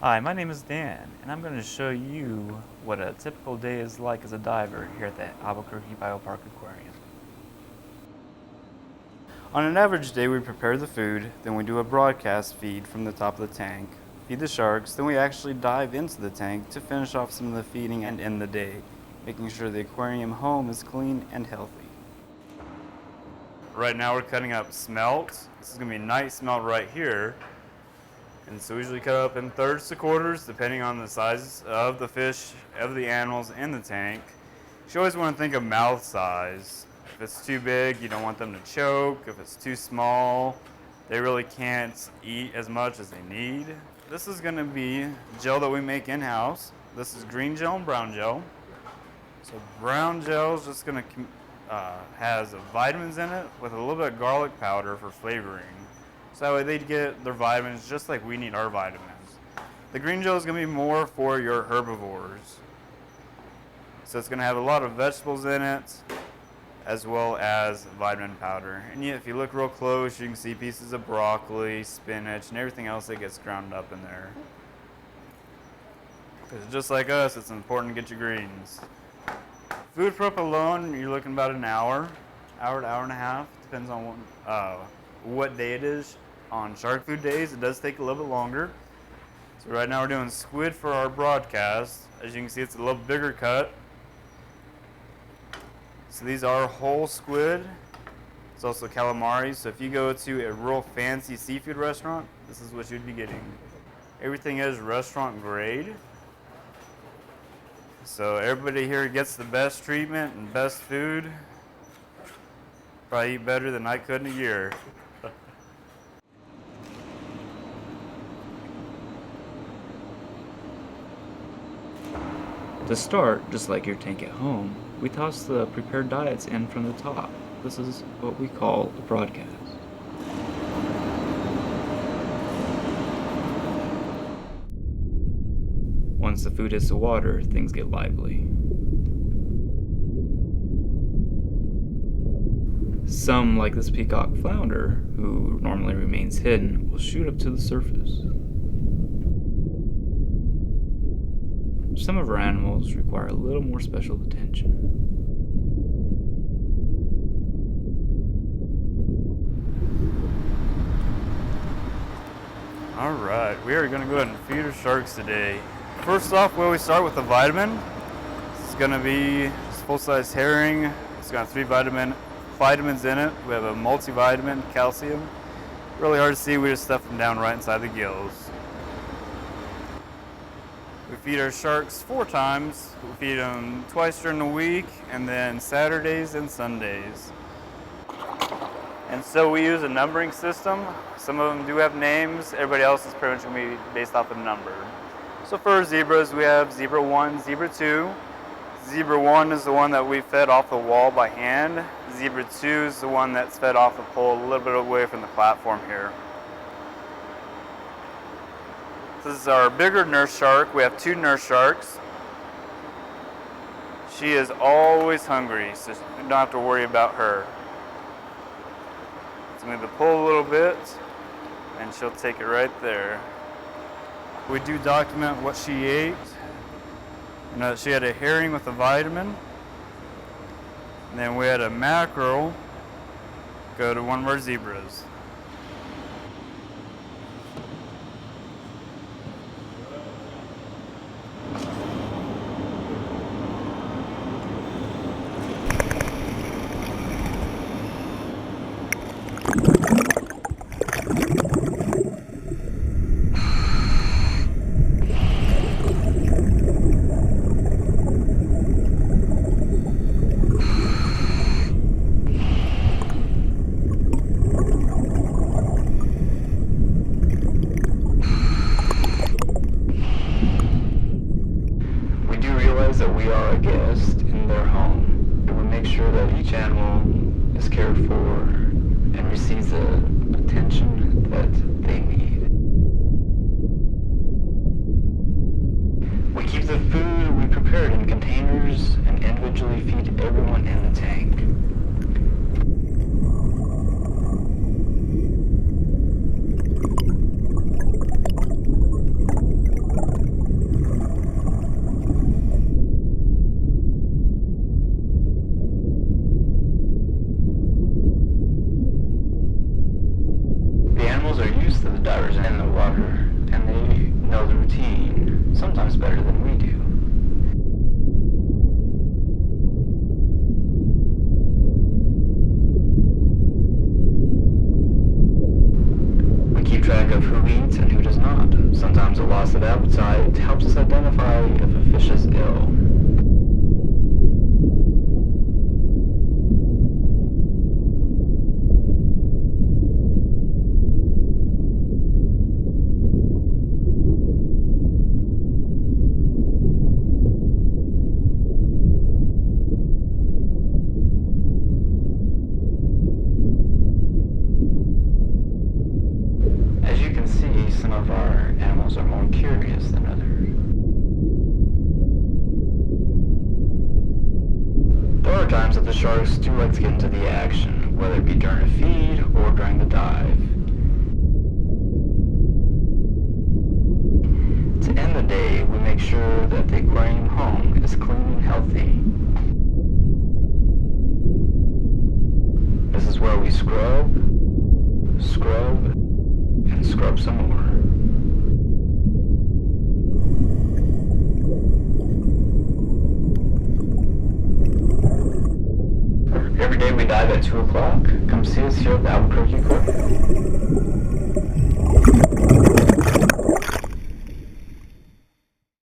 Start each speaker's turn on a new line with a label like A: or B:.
A: Hi, my name is Dan, and I'm going to show you what a typical day is like as a diver here at the Albuquerque BioPark Aquarium. On an average day, we prepare the food, then we do a broadcast feed from the top of the tank, feed the sharks, then we actually dive into the tank to finish off some of the feeding and end the day, making sure the aquarium home is clean and healthy. Right now we're cutting up smelt. This is going to be night smelt right here. And so we usually cut up in thirds to quarters, depending on the size of the fish, of the animals in the tank. You always want to think of mouth size. If it's too big, you don't want them to choke. If it's too small, they really can't eat as much as they need. This is going to be gel that we make in-house. This is green gel and brown gel. So brown gel is just going to has vitamins in it with a little bit of garlic powder for flavoring. So that way they get their vitamins just like we need our vitamins. The green gel is going to be more for your herbivores. So it's going to have a lot of vegetables in it, as well as vitamin powder. And if you look real close, you can see pieces of broccoli, spinach, and everything else that gets ground up in there. Because just like us, it's important to get your greens. Food prep alone, you're looking about an hour to hour and a half. Depends on what day it is. On shark food days, it does take a little bit longer. So right now we're doing squid for our broadcast. As you can see, it's a little bigger cut. So these are whole squid. It's also calamari. So if you go to a real fancy seafood restaurant, this is what you'd be getting. Everything is restaurant grade. So everybody here gets the best treatment and best food. Probably eat better than I could in a year. To start, just like your tank at home, we toss the prepared diets in from the top. This is what we call a broadcast. Once the food hits the water, things get lively. Some, like this peacock flounder, who normally remains hidden, will shoot up to the surface. Some of our animals require a little more special attention. Alright, we are going to go ahead and feed our sharks today. First off, we always start with the vitamin. This is going to be full-size herring. It's got 3 vitamins in it. We have a multivitamin, calcium. Really hard to see, we just stuff them down right inside the gills. We feed our sharks 4 times. We feed them twice during the week, and then Saturdays and Sundays. And so we use a numbering system. Some of them do have names. Everybody else is pretty much going to be based off of number. So for our zebras, we have zebra 1, zebra 2. Zebra 1 is the one that we fed off the wall by hand. Zebra 2 is the one that's fed off the pole a little bit away from the platform here. This is our bigger nurse shark. We have 2 nurse sharks. She is always hungry, so you don't have to worry about her. So move the pole a little bit, and she'll take it right there. We do document what she ate. You know, she had a herring with a vitamin. And then we had a mackerel go to one of our zebras. That we are a guest in their home. We make sure that each animal is cared for and receives the attention that they need. We keep the food we prepared in containers and individually feed everyone in the tank.
B: better than we do. We keep track of who eats and who does not. Sometimes a loss of appetite helps us identify if a fish is ill. As you can see, some of our animals are more curious than others. There are times that the sharks do like to get into the action, whether it be during a feed or during the dive. To end the day, we make sure that the aquarium home is clean and healthy. This is where we scrub, and scrub some more. Every day we dive at 2 o'clock. Come see us here at the Albuquerque Aquarium.